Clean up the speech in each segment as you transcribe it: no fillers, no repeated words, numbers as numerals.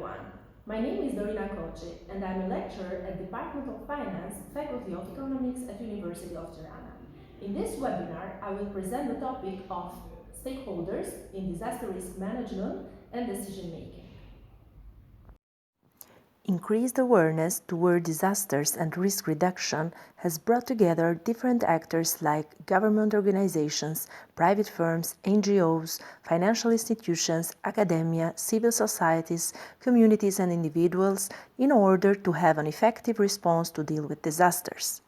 everyone. My name is Dorina Koci and I'm a lecturer at Department of Finance, Faculty of Economics at University of Tirana. In this webinar, I will present the topic of stakeholders in disaster risk management and decision making. Increased awareness toward disasters and risk reduction has brought together different actors like government organizations, private firms, NGOs, financial institutions, academia, civil societies, communities and individuals in order to have an effective response to deal with disasters.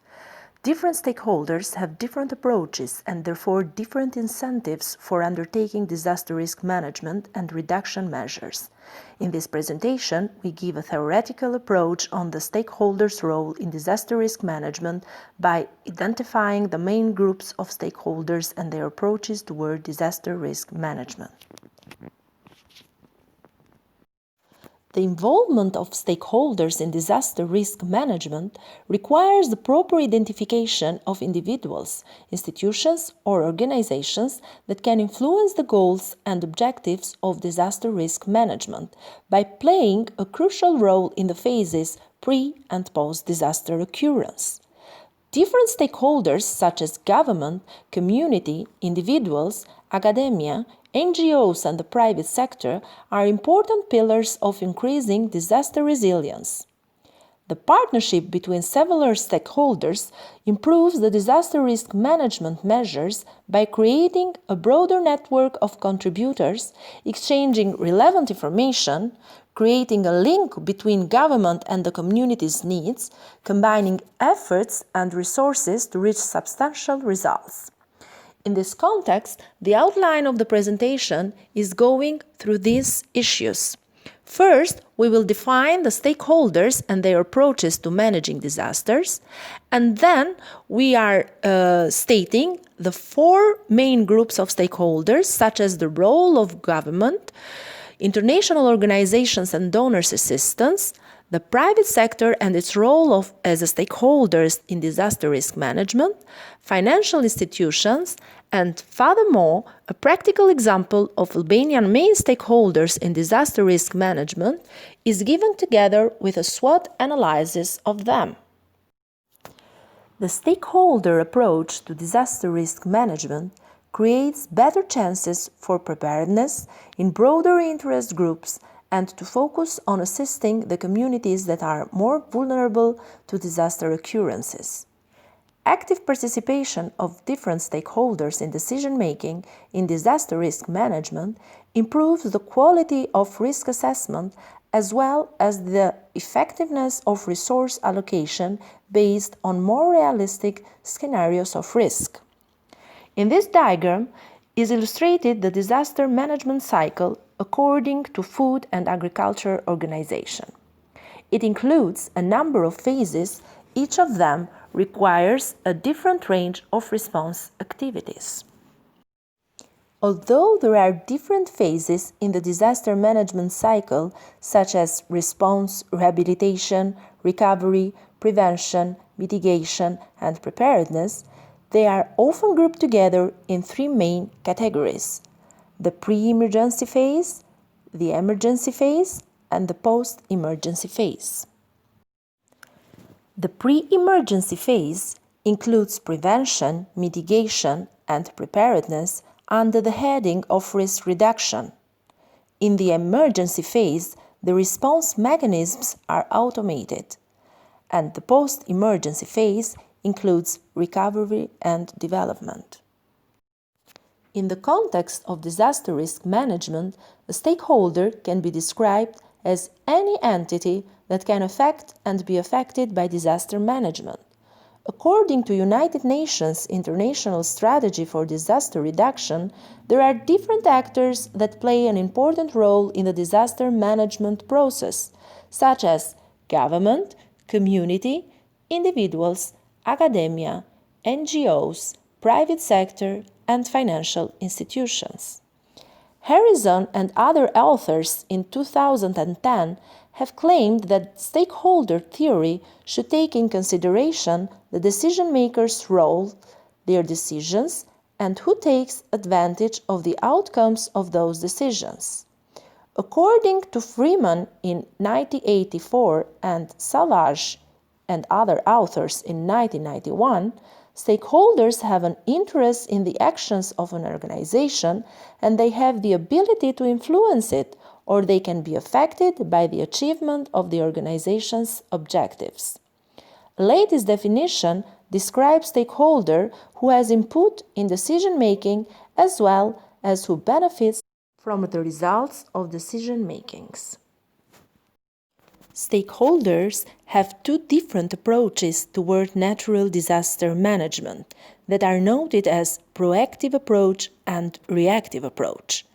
Different stakeholders have different approaches and therefore different incentives for undertaking disaster risk management and reduction measures. In this presentation, we give a theoretical approach on the stakeholders' role in disaster risk management by identifying the main groups of stakeholders and their approaches toward disaster risk management. The involvement of stakeholders in disaster risk management requires the proper identification of individuals, institutions, or organizations that can influence the goals and objectives of disaster risk management by playing a crucial role in the phases pre- and post-disaster occurrence. Different stakeholders such as government, community, individuals, academia, NGOs and the private sector are important pillars of increasing disaster resilience. The partnership between several stakeholders improves the disaster risk management measures by creating a broader network of contributors, exchanging relevant information, creating a link between government and the community's needs, combining efforts and resources to reach substantial results. In this context, the outline of the presentation is going through these issues. First, we will define the stakeholders and their approaches to managing disasters, and then we are stating the four main groups of stakeholders, such as the role of government, international organizations and donors' assistance, the private sector and its role as a stakeholders in disaster risk management, financial institutions, and furthermore, a practical example of Albanian main stakeholders in disaster risk management is given together with a SWOT analysis of them. The stakeholder approach to disaster risk management creates better chances for preparedness in broader interest groups and to focus on assisting the communities that are more vulnerable to disaster occurrences. Active participation of different stakeholders in decision-making in disaster risk management improves the quality of risk assessment as well as the effectiveness of resource allocation based on more realistic scenarios of risk. In this diagram is illustrated the disaster management cycle according to Food and Agriculture Organization. It includes a number of phases, each of them requires a different range of response activities. Although there are different phases in the disaster management cycle, such as response, rehabilitation, recovery, prevention, mitigation, and preparedness, they are often grouped together in three main categories: the pre-emergency phase, the emergency phase, and the post-emergency phase. The pre-emergency phase includes prevention, mitigation, and preparedness under the heading of risk reduction. In the emergency phase, the response mechanisms are automated, and the post-emergency phase includes recovery and development. In the context of disaster risk management, a stakeholder can be described as any entity that can affect and be affected by disaster management. According to United Nations International Strategy for Disaster Reduction, there are different actors that play an important role in the disaster management process, such as government, community, individuals, academia, NGOs, private sector, and financial institutions. Harrison and other authors in 2010 have claimed that stakeholder theory should take in consideration the decision-maker's role, their decisions, and who takes advantage of the outcomes of those decisions. According to Freeman in 1984 and Savage and other authors in 1991, stakeholders have an interest in the actions of an organization and they have the ability to influence it, or they can be affected by the achievement of the organization's objectives. A latest definition describes stakeholder who has input in decision-making as well as who benefits from the results of decision-makings. Stakeholders have two different approaches toward natural disaster management that are noted as proactive approach and reactive approach.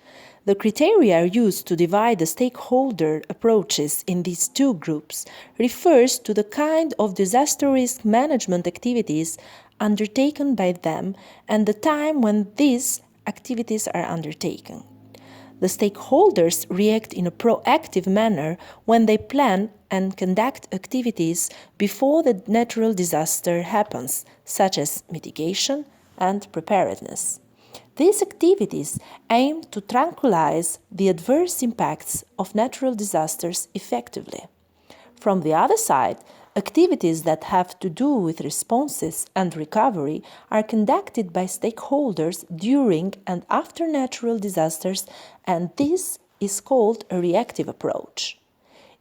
The criteria used to divide the stakeholder approaches in these two groups refers to the kind of disaster risk management activities undertaken by them and the time when these activities are undertaken. The stakeholders react in a proactive manner when they plan and conduct activities before the natural disaster happens, such as mitigation and preparedness. These activities aim to tranquilize the adverse impacts of natural disasters effectively. From the other side, activities that have to do with responses and recovery are conducted by stakeholders during and after natural disasters, and this is called a reactive approach.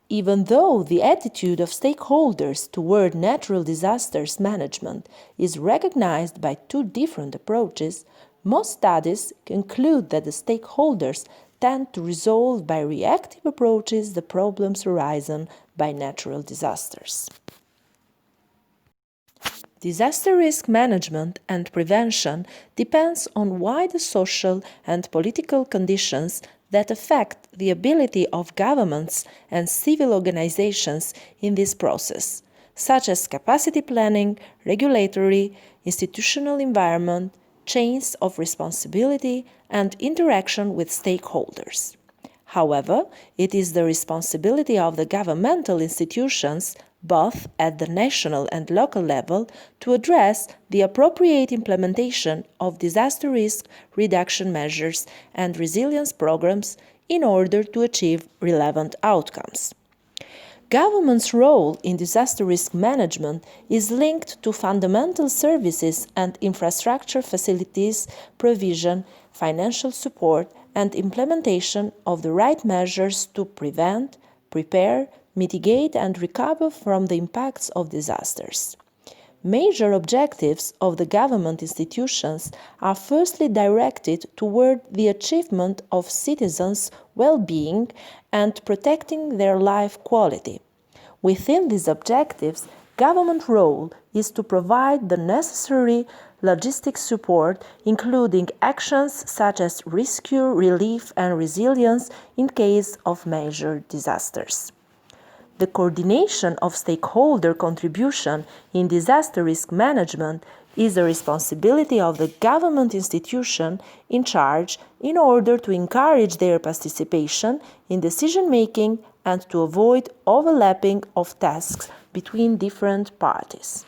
Even though the attitude of stakeholders toward natural disasters management is recognized by two different approaches, most studies conclude that the stakeholders tend to resolve by reactive approaches the problems arisen by natural disasters. Disaster risk management and prevention depends on wider social and political conditions that affect the ability of governments and civil organizations in this process, such as capacity planning, regulatory, institutional environment, chains of responsibility, and interaction with stakeholders. However, it is the responsibility of the governmental institutions, both at the national and local level, to address the appropriate implementation of disaster risk reduction measures and resilience programs in order to achieve relevant outcomes. Government's role in disaster risk management is linked to fundamental services and infrastructure facilities provision, financial support, and implementation of the right measures to prevent, prepare, mitigate, and recover from the impacts of disasters. Major objectives of the government institutions are firstly directed toward the achievement of citizens' well-being and protecting their life quality. Within these objectives, government role is to provide the necessary logistic support, including actions such as rescue, relief, and resilience in case of major disasters. The coordination of stakeholder contribution in disaster risk management is the responsibility of the government institution in charge in order to encourage their participation in decision-making and to avoid overlapping of tasks between different parties.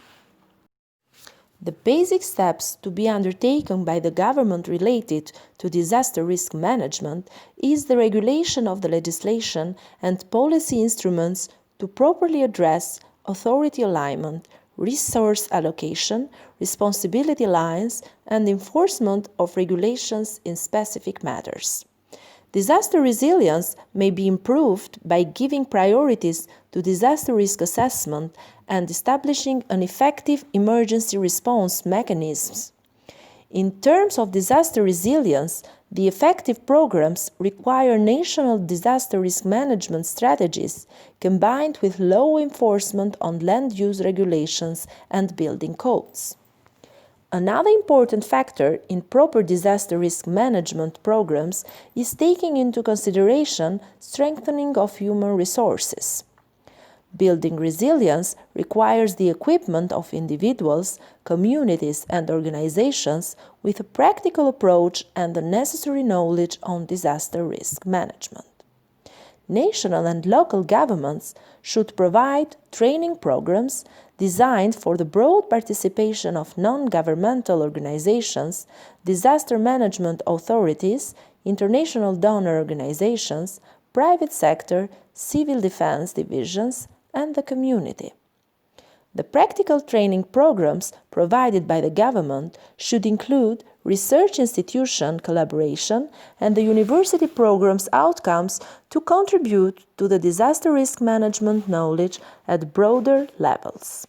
The basic steps to be undertaken by the government related to disaster risk management is the regulation of the legislation and policy instruments to properly address authority alignment, resource allocation, responsibility lines, and enforcement of regulations in specific matters. Disaster resilience may be improved by giving priorities to disaster risk assessment and establishing an effective emergency response mechanisms. In terms of disaster resilience, the effective programs require national disaster risk management strategies combined with law enforcement on land use regulations and building codes. Another important factor in proper disaster risk management programs is taking into consideration strengthening of human resources. Building resilience requires the equipment of individuals, communities, and organizations with a practical approach and the necessary knowledge on disaster risk management. National and local governments should provide training programs designed for the broad participation of non-governmental organizations, disaster management authorities, international donor organizations, private sector, civil defense divisions, and the community. The practical training programs provided by the government should include research institution collaboration and the university program's outcomes to contribute to the disaster risk management knowledge at broader levels.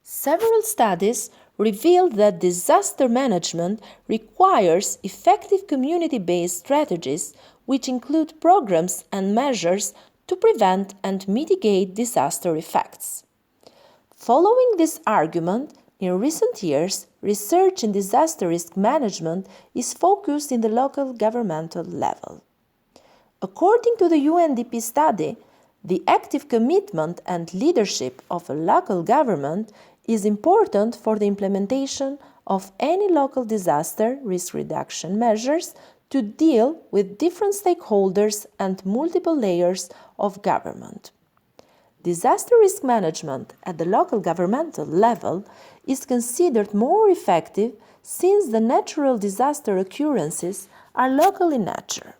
Several studies revealed that disaster management requires effective community-based strategies which include programs and measures to prevent and mitigate disaster effects. Following this argument, in recent years, research in disaster risk management is focused in the local governmental level. According to the UNDP study, the active commitment and leadership of a local government is important for the implementation of any local disaster risk reduction measures to deal with different stakeholders and multiple layers of government. Disaster risk management at the local governmental level is considered more effective since the natural disaster occurrences are local in nature.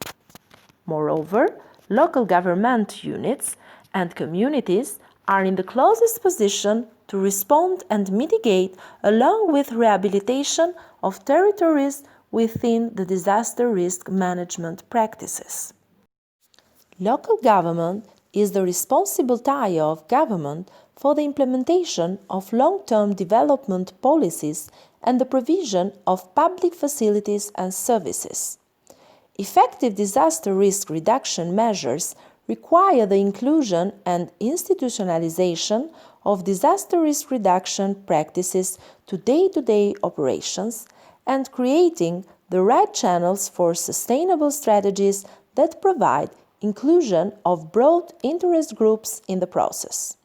Moreover, local government units and communities are in the closest position to respond and mitigate along with rehabilitation of territories within the disaster risk management practices. Local government is the responsible tier of government for the implementation of long-term development policies and the provision of public facilities and services. Effective disaster risk reduction measures require the inclusion and institutionalization of disaster risk reduction practices to day-to-day operations and creating the right channels for sustainable strategies that provide inclusion of broad interest groups in the process.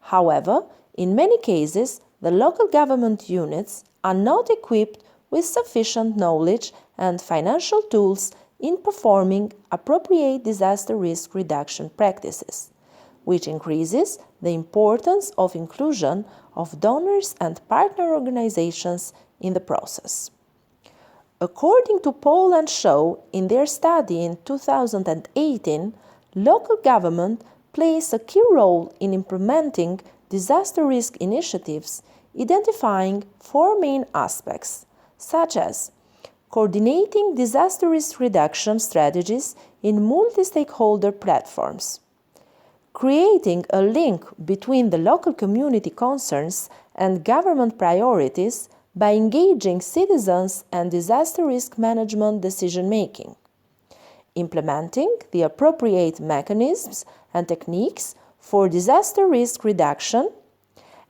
However, in many cases, the local government units are not equipped with sufficient knowledge and financial tools in performing appropriate disaster risk reduction practices, which increases the importance of inclusion of donors and partner organizations in the process. According to Paul and Shaw in their study in 2018, local government plays a key role in implementing disaster risk initiatives, identifying four main aspects, such as coordinating disaster risk reduction strategies in multi-stakeholder platforms, creating a link between the local community concerns and government priorities by engaging citizens and disaster risk management decision-making, implementing the appropriate mechanisms and techniques for disaster risk reduction,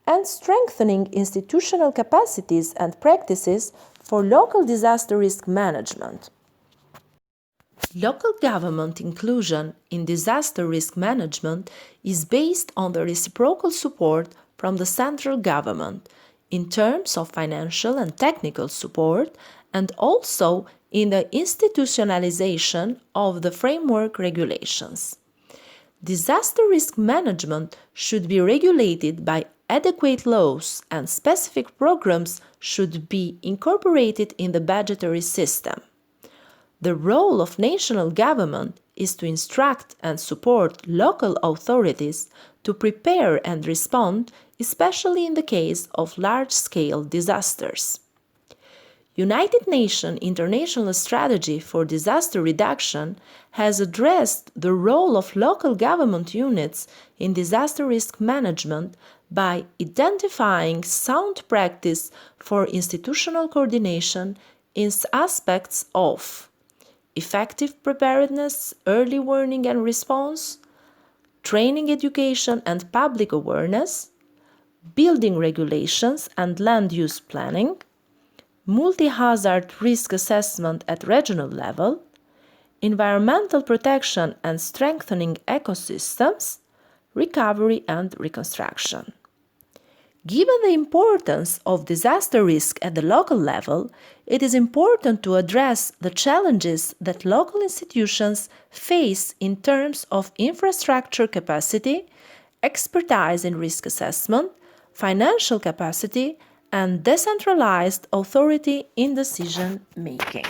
and strengthening institutional capacities and practices for local disaster risk management. Local government inclusion in disaster risk management is based on the reciprocal support from the central government in terms of financial and technical support, and also in the institutionalization of the framework regulations. Disaster risk management should be regulated by adequate laws, and specific programs should be incorporated in the budgetary system. The role of national government is to instruct and support local authorities to prepare and respond, especially in the case of large-scale disasters. United Nations International Strategy for Disaster Reduction has addressed the role of local government units in disaster risk management by identifying sound practice for institutional coordination in aspects of effective preparedness, early warning and response, training education and public awareness, building regulations and land use planning, multi-hazard risk assessment at regional level, environmental protection and strengthening ecosystems, recovery and reconstruction. Given the importance of disaster risk at the local level, it is important to address the challenges that local institutions face in terms of infrastructure capacity, expertise in risk assessment, financial capacity, and decentralized authority in decision-making.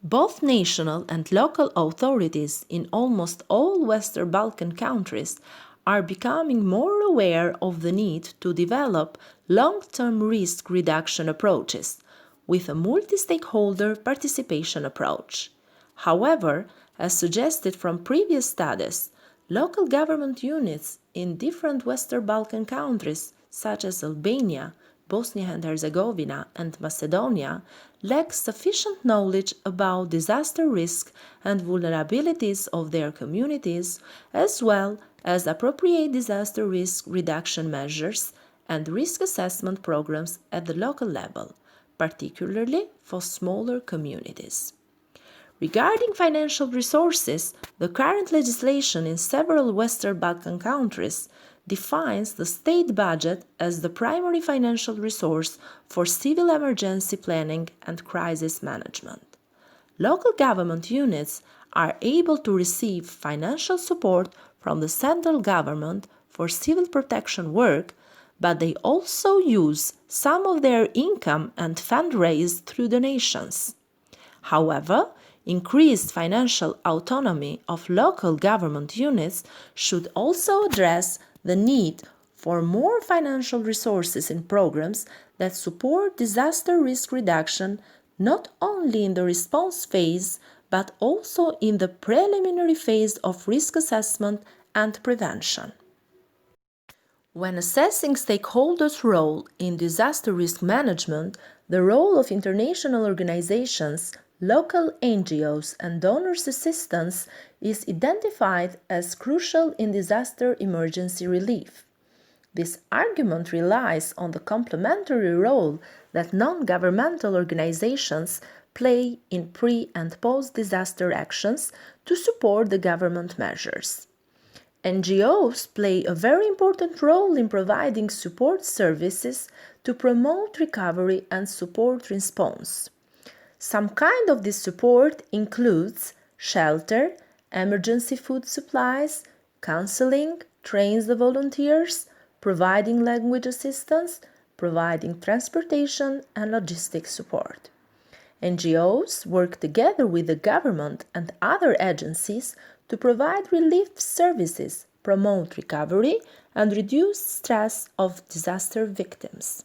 Both national and local authorities in almost all Western Balkan countries are becoming more aware of the need to develop long-term risk reduction approaches with a multi-stakeholder participation approach. However, as suggested from previous studies, local government units in different Western Balkan countries, such as Albania, Bosnia and Herzegovina, and Macedonia, lack sufficient knowledge about disaster risk and vulnerabilities of their communities, as well as appropriate disaster risk reduction measures and risk assessment programs at the local level, particularly for smaller communities. Regarding financial resources, the current legislation in several Western Balkan countries defines the state budget as the primary financial resource for civil emergency planning and crisis management. Local government units are able to receive financial support from the central government for civil protection work, but they also use some of their income and fundraise through donations. However, increased financial autonomy of local government units should also address the need for more financial resources in programs that support disaster risk reduction not only in the response phase but also in the preliminary phase of risk assessment and prevention. When assessing stakeholders' role in disaster risk management, the role of international organizations, local NGOs, and donors' assistance is identified as crucial in disaster emergency relief. This argument relies on the complementary role that non-governmental organizations play in pre- and post-disaster actions to support the government measures. NGOs play a very important role in providing support services to promote recovery and support response. Some kind of this support includes shelter, emergency food supplies, counseling, trains the volunteers, providing language assistance, providing transportation and logistics support. NGOs work together with the government and other agencies to provide relief services, promote recovery, and reduce stress of disaster victims.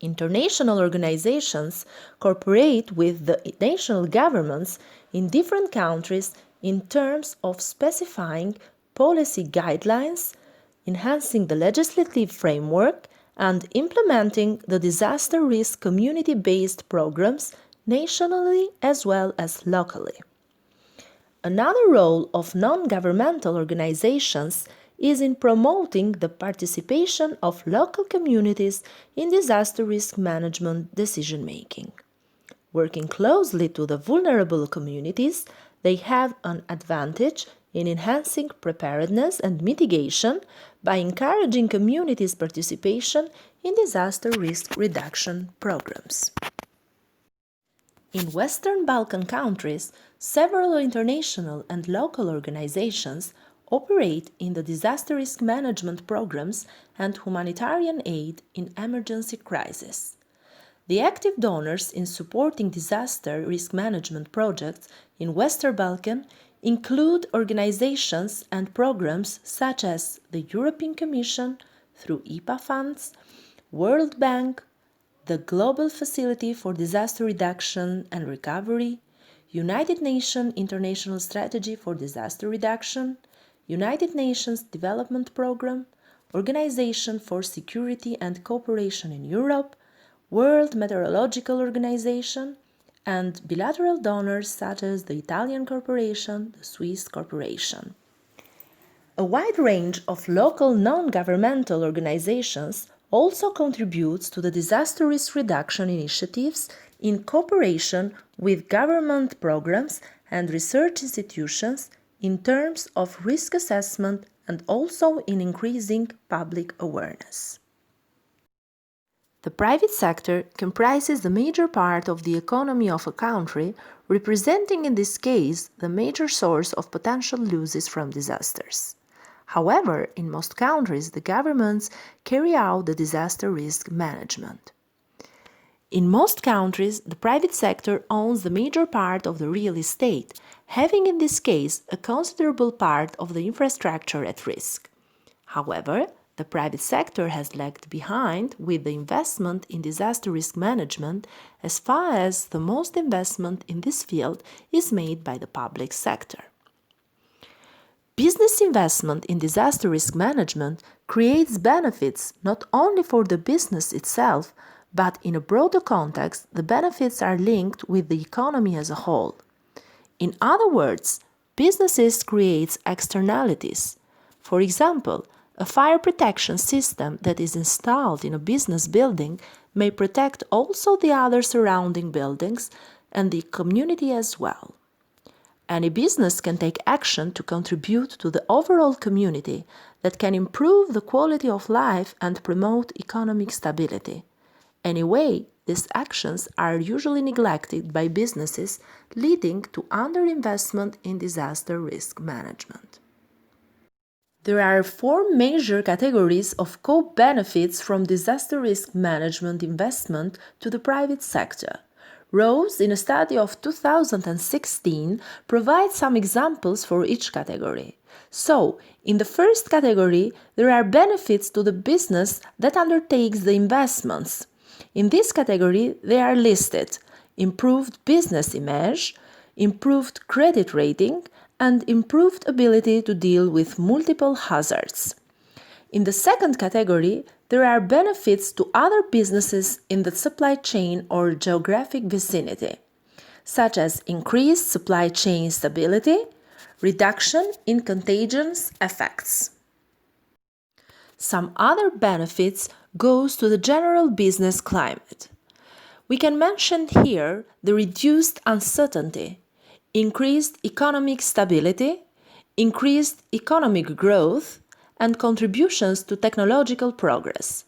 International organizations cooperate with the national governments in different countries in terms of specifying policy guidelines, enhancing the legislative framework, and implementing the disaster risk community-based programs nationally as well as locally. Another role of non-governmental organizations is in promoting the participation of local communities in disaster risk management decision-making. Working closely to the vulnerable communities, they have an advantage in enhancing preparedness and mitigation by encouraging communities' participation in disaster risk reduction programs. In Western Balkan countries, several international and local organizations operate in the disaster risk management programs and humanitarian aid in emergency crises. The active donors in supporting disaster risk management projects in Western Balkan include organizations and programs such as the European Commission through IPA funds, World Bank, the Global Facility for Disaster Reduction and Recovery, United Nations International Strategy for Disaster Reduction, United Nations Development Programme, Organization for Security and Cooperation in Europe, World Meteorological Organization, and bilateral donors such as the Italian Corporation, the Swiss Corporation. A wide range of local non-governmental organizations also contributes to the disaster risk reduction initiatives in cooperation with government programs and research institutions in terms of risk assessment and also in increasing public awareness. The private sector comprises the major part of the economy of a country, representing in this case the major source of potential losses from disasters. However, in most countries, the governments carry out the disaster risk management. In most countries, the private sector owns the major part of the real estate, having in this case a considerable part of the infrastructure at risk. However, the private sector has lagged behind with the investment in disaster risk management as far as the most investment in this field is made by the public sector. Business investment in disaster risk management creates benefits not only for the business itself, but in a broader context, the benefits are linked with the economy as a whole. In other words, businesses create externalities. For example, a fire protection system that is installed in a business building may protect also the other surrounding buildings and the community as well. Any business can take action to contribute to the overall community that can improve the quality of life and promote economic stability. Anyway, these actions are usually neglected by businesses, leading to underinvestment in disaster risk management. There are four major categories of co-benefits from disaster risk management investment to the private sector. Rose, in a study of 2016, provides some examples for each category. So, in the first category, there are benefits to the business that undertakes the investments. In this category, they are listed: improved business image, improved credit rating, and improved ability to deal with multiple hazards. In the second category, there are benefits to other businesses in the supply chain or geographic vicinity, such as increased supply chain stability, reduction in contagion effects. Some other benefits goes to the general business climate. We can mention here the reduced uncertainty, increased economic stability, increased economic growth, and contributions to technological progress.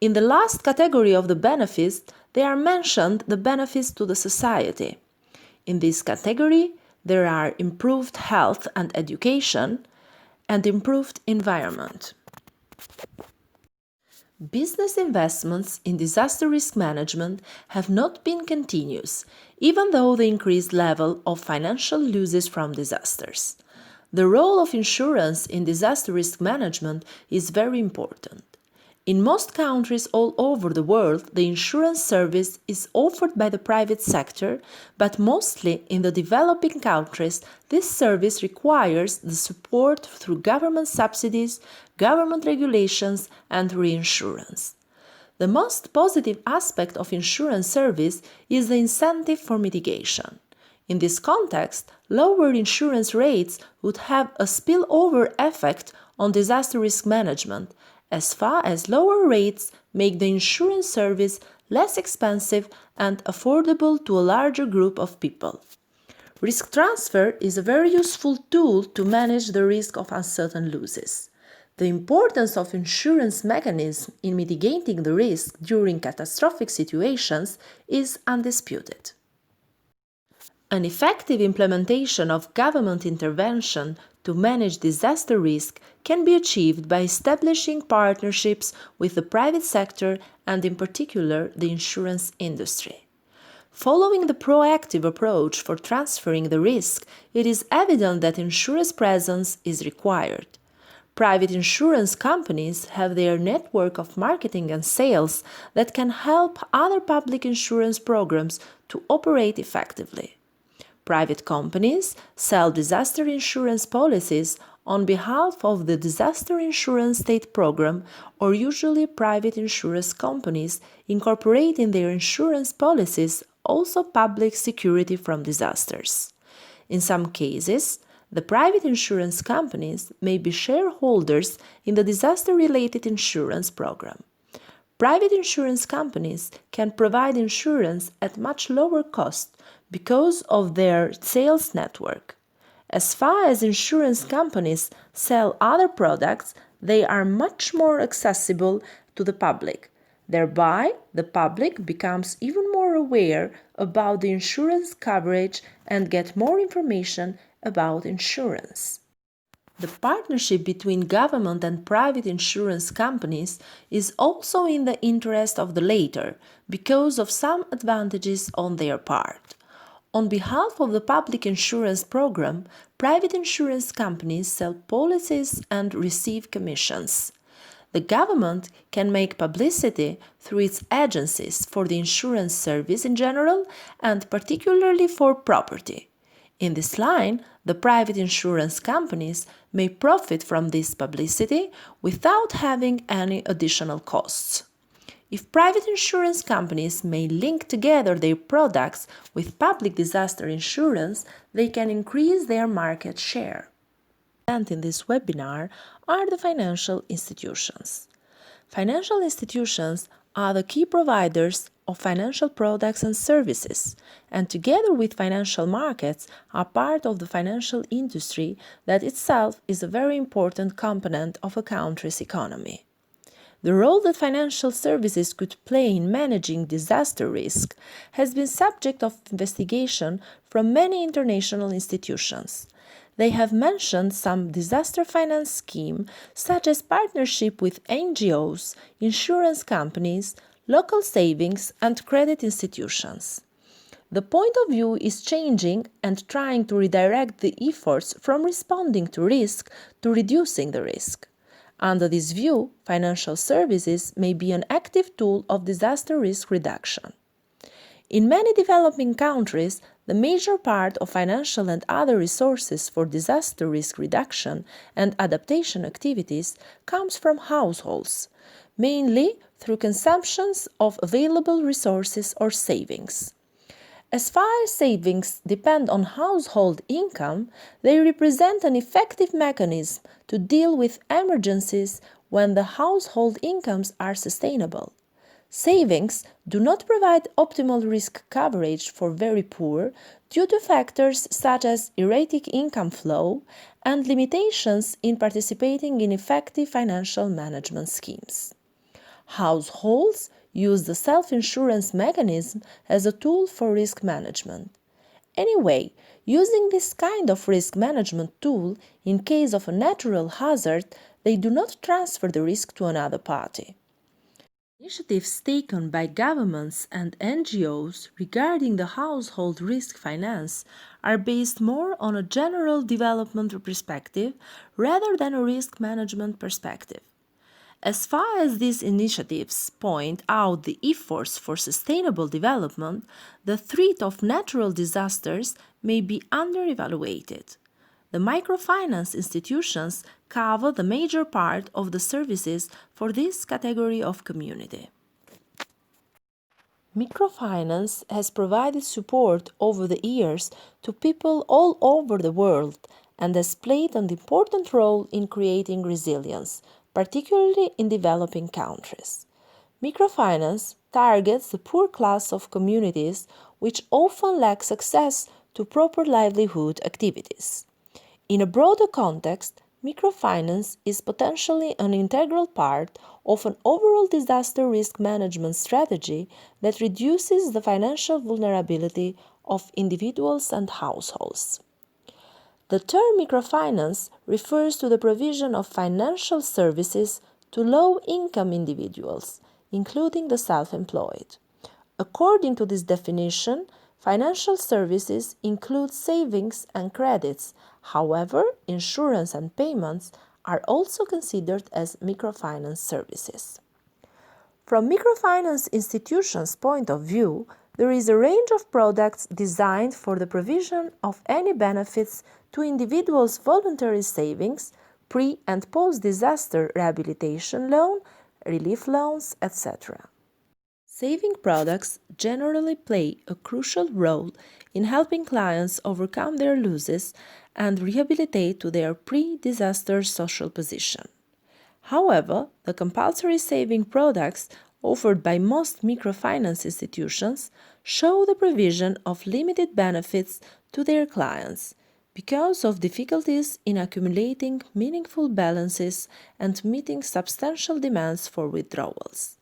In the last category of the benefits, there are mentioned the benefits to the society. In this category, there are improved health and education and improved environment. Business investments in disaster risk management have not been continuous, even though the increased level of financial losses from disasters. The role of insurance in disaster risk management is very important. In most countries all over the world, the insurance service is offered by the private sector, but mostly in the developing countries, this service requires the support through government subsidies, government regulations, and reinsurance. The most positive aspect of insurance service is the incentive for mitigation. In this context, lower insurance rates would have a spillover effect on disaster risk management, as far as lower rates make the insurance service less expensive and affordable to a larger group of people. Risk transfer is a very useful tool to manage the risk of uncertain losses. The importance of insurance mechanisms in mitigating the risk during catastrophic situations is undisputed. An effective implementation of government intervention to manage disaster risk can be achieved by establishing partnerships with the private sector and in particular the insurance industry. Following the proactive approach for transferring the risk, it is evident that insurance presence is required. Private insurance companies have their network of marketing and sales that can help other public insurance programs to operate effectively. Private companies sell disaster insurance policies on behalf of the Disaster Insurance State Program, or usually private insurance companies incorporate in their insurance policies also public security from disasters. In some cases, the private insurance companies may be shareholders in the disaster-related insurance program. Private insurance companies can provide insurance at much lower cost because of their sales network. As far as insurance companies sell other products, they are much more accessible to the public. Thereby, the public becomes even more aware about the insurance coverage and get more information about insurance. The partnership between government and private insurance companies is also in the interest of the latter because of some advantages on their part. On behalf of the public insurance program, private insurance companies sell policies and receive commissions. The government can make publicity through its agencies for the insurance service in general and particularly for property. In this line, the private insurance companies may profit from this publicity without having any additional costs. If private insurance companies may link together their products with public disaster insurance, they can increase their market share. In this webinar are the financial institutions. Financial institutions are the key providers of financial products and services, and together with financial markets are part of the financial industry that itself is a very important component of a country's economy. The role that financial services could play in managing disaster risk has been subject of investigation from many international institutions. They have mentioned some disaster finance schemes, such as partnership with NGOs, insurance companies, local savings and credit institutions. The point of view is changing and trying to redirect the efforts from responding to risk to reducing the risk. Under this view, financial services may be an active tool of disaster risk reduction. In many developing countries, the major part of financial and other resources for disaster risk reduction and adaptation activities comes from households, mainly through consumptions of available resources or savings. As far as savings depend on household income, they represent an effective mechanism to deal with emergencies when the household incomes are sustainable. Savings do not provide optimal risk coverage for very poor due to factors such as erratic income flow and limitations in participating in effective financial management schemes. Households use the self-insurance mechanism as a tool for risk management. Anyway, using this kind of risk management tool in case of a natural hazard, they do not transfer the risk to another party. Initiatives taken by governments and NGOs regarding the household risk finance are based more on a general development perspective rather than a risk management perspective. As far as these initiatives point out the efforts for sustainable development, the threat of natural disasters may be under-evaluated. The microfinance institutions cover the major part of the services for this category of community. Microfinance has provided support over the years to people all over the world and has played an important role in creating resilience, particularly in developing countries. Microfinance targets the poor class of communities which often lack access to proper livelihood activities. In a broader context, microfinance is potentially an integral part of an overall disaster risk management strategy that reduces the financial vulnerability of individuals and households. The term microfinance refers to the provision of financial services to low-income individuals, including the self-employed. According to this definition, financial services include savings and credits. However, insurance and payments are also considered as microfinance services. From microfinance institutions' point of view, there is a range of products designed for the provision of any benefits to individuals' voluntary savings, pre- and post-disaster rehabilitation loan, relief loans, etc. Saving products generally play a crucial role in helping clients overcome their losses and rehabilitate to their pre-disaster social position. However, the compulsory saving products offered by most microfinance institutions show the provision of limited benefits to their clients because of difficulties in accumulating meaningful balances and meeting substantial demands for withdrawals.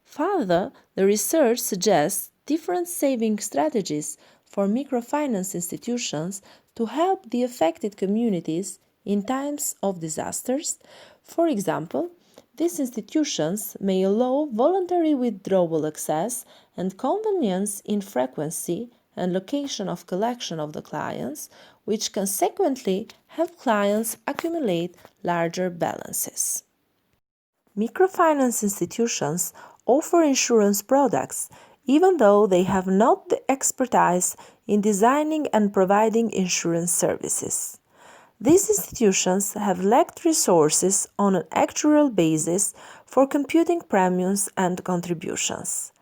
Further, the research suggests different saving strategies for microfinance institutions to help the affected communities in times of disasters. For example, these institutions may allow voluntary withdrawal access and convenience in frequency and location of collection of the clients, which consequently help clients accumulate larger balances. Microfinance institutions offer insurance products even though they have not the expertise in designing and providing insurance services. These institutions have lacked resources on an actuarial basis for computing premiums and contributions.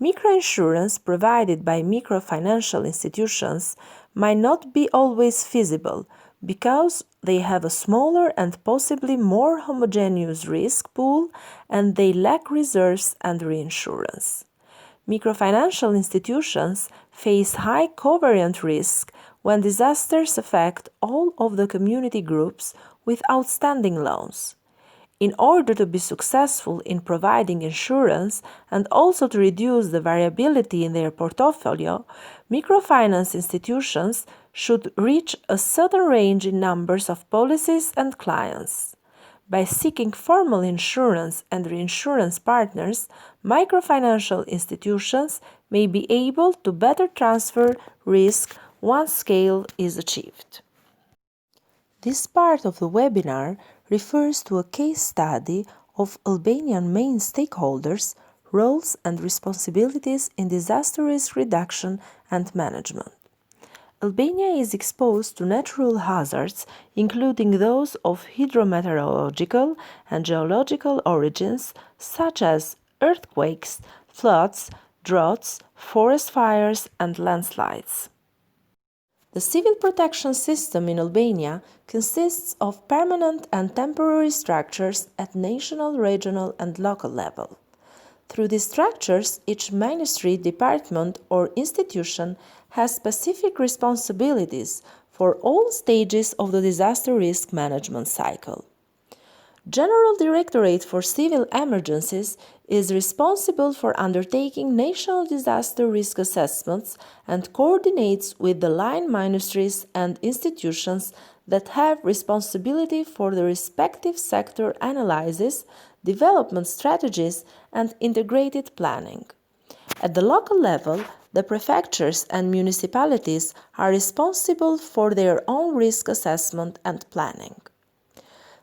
Microinsurance provided by microfinancial institutions might not be always feasible because they have a smaller and possibly more homogeneous risk pool and they lack reserves and reinsurance. Microfinancial institutions face high covariant risk when disasters affect all of the community groups with outstanding loans. In order to be successful in providing insurance and also to reduce the variability in their portfolio, microfinance institutions should reach a certain range in numbers of policies and clients. By seeking formal insurance and reinsurance partners, microfinancial institutions may be able to better transfer risk once scale is achieved. This part of the webinar refers to a case study of Albanian main stakeholders' roles and responsibilities in disaster risk reduction and management. Albania is exposed to natural hazards, including those of hydrometeorological and geological origins, such as earthquakes, floods, droughts, forest fires, and landslides. The civil protection system in Albania consists of permanent and temporary structures at national, regional, and local level. Through these structures, each ministry, department, or institution has specific responsibilities for all stages of the disaster risk management cycle. General Directorate for Civil Emergencies is responsible for undertaking national disaster risk assessments and coordinates with the line ministries and institutions that have responsibility for the respective sector analysis, development strategies, and integrated planning. At the local level, the prefectures and municipalities are responsible for their own risk assessment and planning.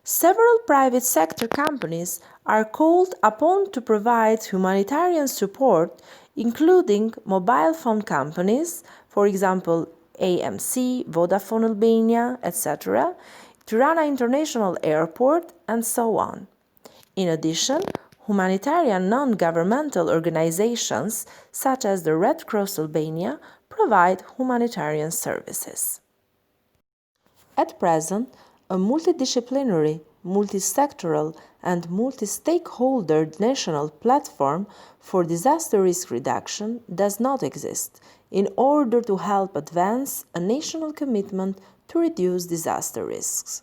Several private sector companies are called upon to provide humanitarian support, including mobile phone companies, for example, AMC, Vodafone Albania, etc., Tirana International Airport, and so on. In addition, humanitarian non-governmental organizations, such as the Red Cross Albania, provide humanitarian services. At present, a multidisciplinary, multisectoral, and multi-stakeholder national platform for disaster risk reduction does not exist in order to help advance a national commitment to reduce disaster risks.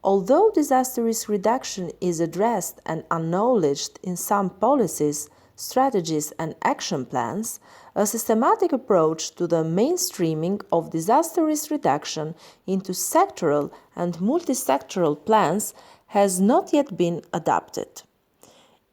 Although disaster risk reduction is addressed and acknowledged in some policies, strategies, and action plans, a systematic approach to the mainstreaming of disaster risk reduction into sectoral and multisectoral plans has not yet been adopted.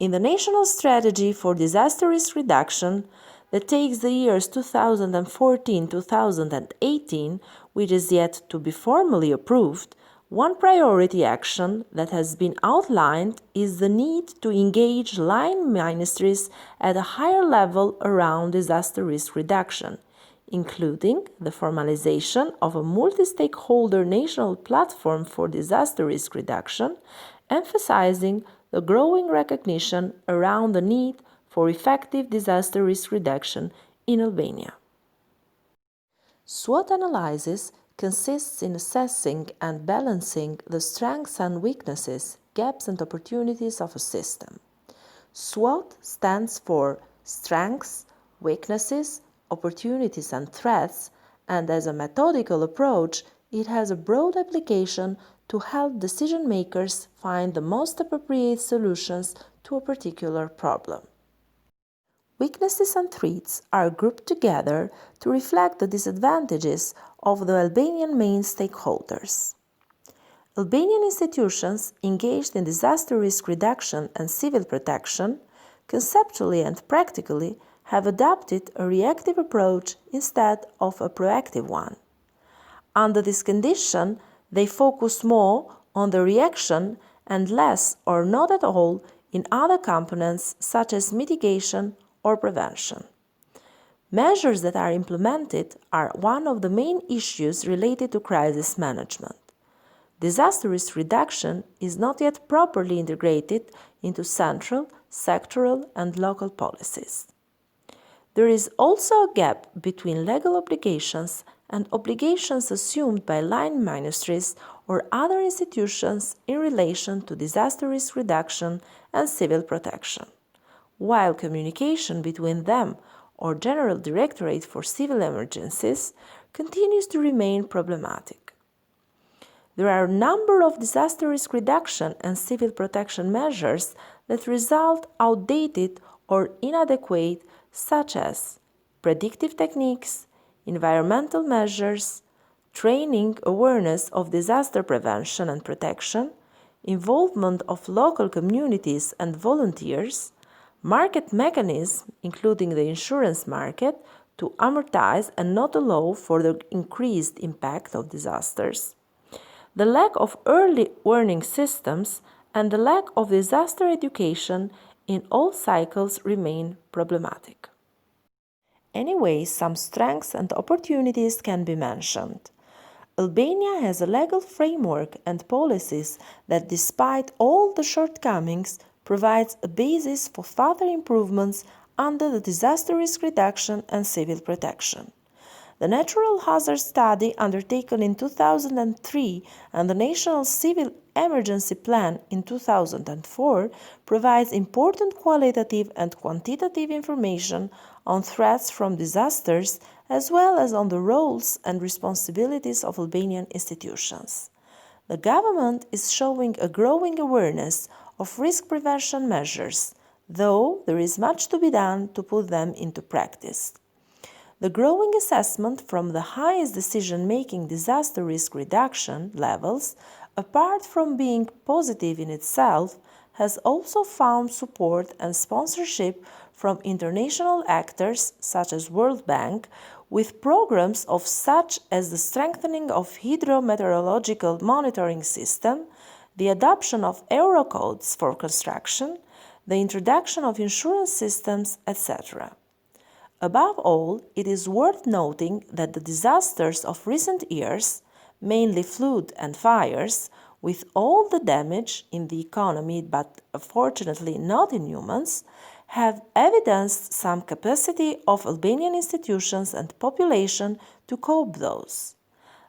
In the National Strategy for Disaster Risk Reduction, that takes the years 2014-2018, which is yet to be formally approved, one priority action that has been outlined is the need to engage line ministries at a higher level around disaster risk reduction, including the formalization of a multi-stakeholder national platform for disaster risk reduction, emphasizing the growing recognition around the need for effective disaster risk reduction in Albania. SWOT analysis consists in assessing and balancing the strengths and weaknesses, gaps and opportunities of a system. SWOT stands for strengths, weaknesses, opportunities and threats, and as a methodical approach, it has a broad application to help decision makers find the most appropriate solutions to a particular problem. Weaknesses and threats are grouped together to reflect the disadvantages of the Albanian main stakeholders. Albanian institutions engaged in disaster risk reduction and civil protection, conceptually and practically, have adopted a reactive approach instead of a proactive one. Under this condition, they focus more on the reaction and less or not at all in other components such as mitigation or prevention. Measures that are implemented are one of the main issues related to crisis management. Disaster risk reduction is not yet properly integrated into central, sectoral, and local policies. There is also a gap between legal obligations and obligations assumed by line ministries or other institutions in relation to disaster risk reduction and civil protection, while communication between them or General Directorate for Civil Emergencies continues to remain problematic. There are a number of disaster risk reduction and civil protection measures that result outdated or inadequate, such as predictive techniques, environmental measures, training awareness of disaster prevention and protection, involvement of local communities and volunteers, market mechanisms, including the insurance market, to amortize and not allow for the increased impact of disasters. The lack of early warning systems and the lack of disaster education in all cycles remain problematic. Anyway, some strengths and opportunities can be mentioned. Albania has a legal framework and policies that, despite all the shortcomings, provides a basis for further improvements under the disaster risk reduction and civil protection. The Natural Hazard Study undertaken in 2003 and the National Civil Emergency Plan in 2004 provides important qualitative and quantitative information on threats from disasters as well as on the roles and responsibilities of Albanian institutions. The government is showing a growing awareness of risk prevention measures, though there is much to be done to put them into practice. The growing assessment from the highest decision-making disaster risk reduction levels, apart from being positive in itself, has also found support and sponsorship from international actors such as World Bank, with programs of such as the strengthening of hydrometeorological monitoring system, the adoption of Eurocodes for construction, the introduction of insurance systems, etc. Above all, it is worth noting that the disasters of recent years, mainly flood and fires, with all the damage in the economy but fortunately not in humans, have evidenced some capacity of Albanian institutions and population to cope those.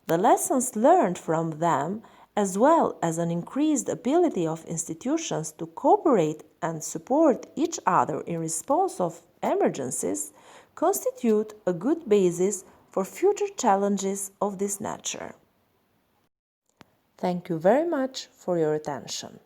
The lessons learned from them, as well as an increased ability of institutions to cooperate and support each other in response of emergencies, constitute a good basis for future challenges of this nature. Thank you very much for your attention.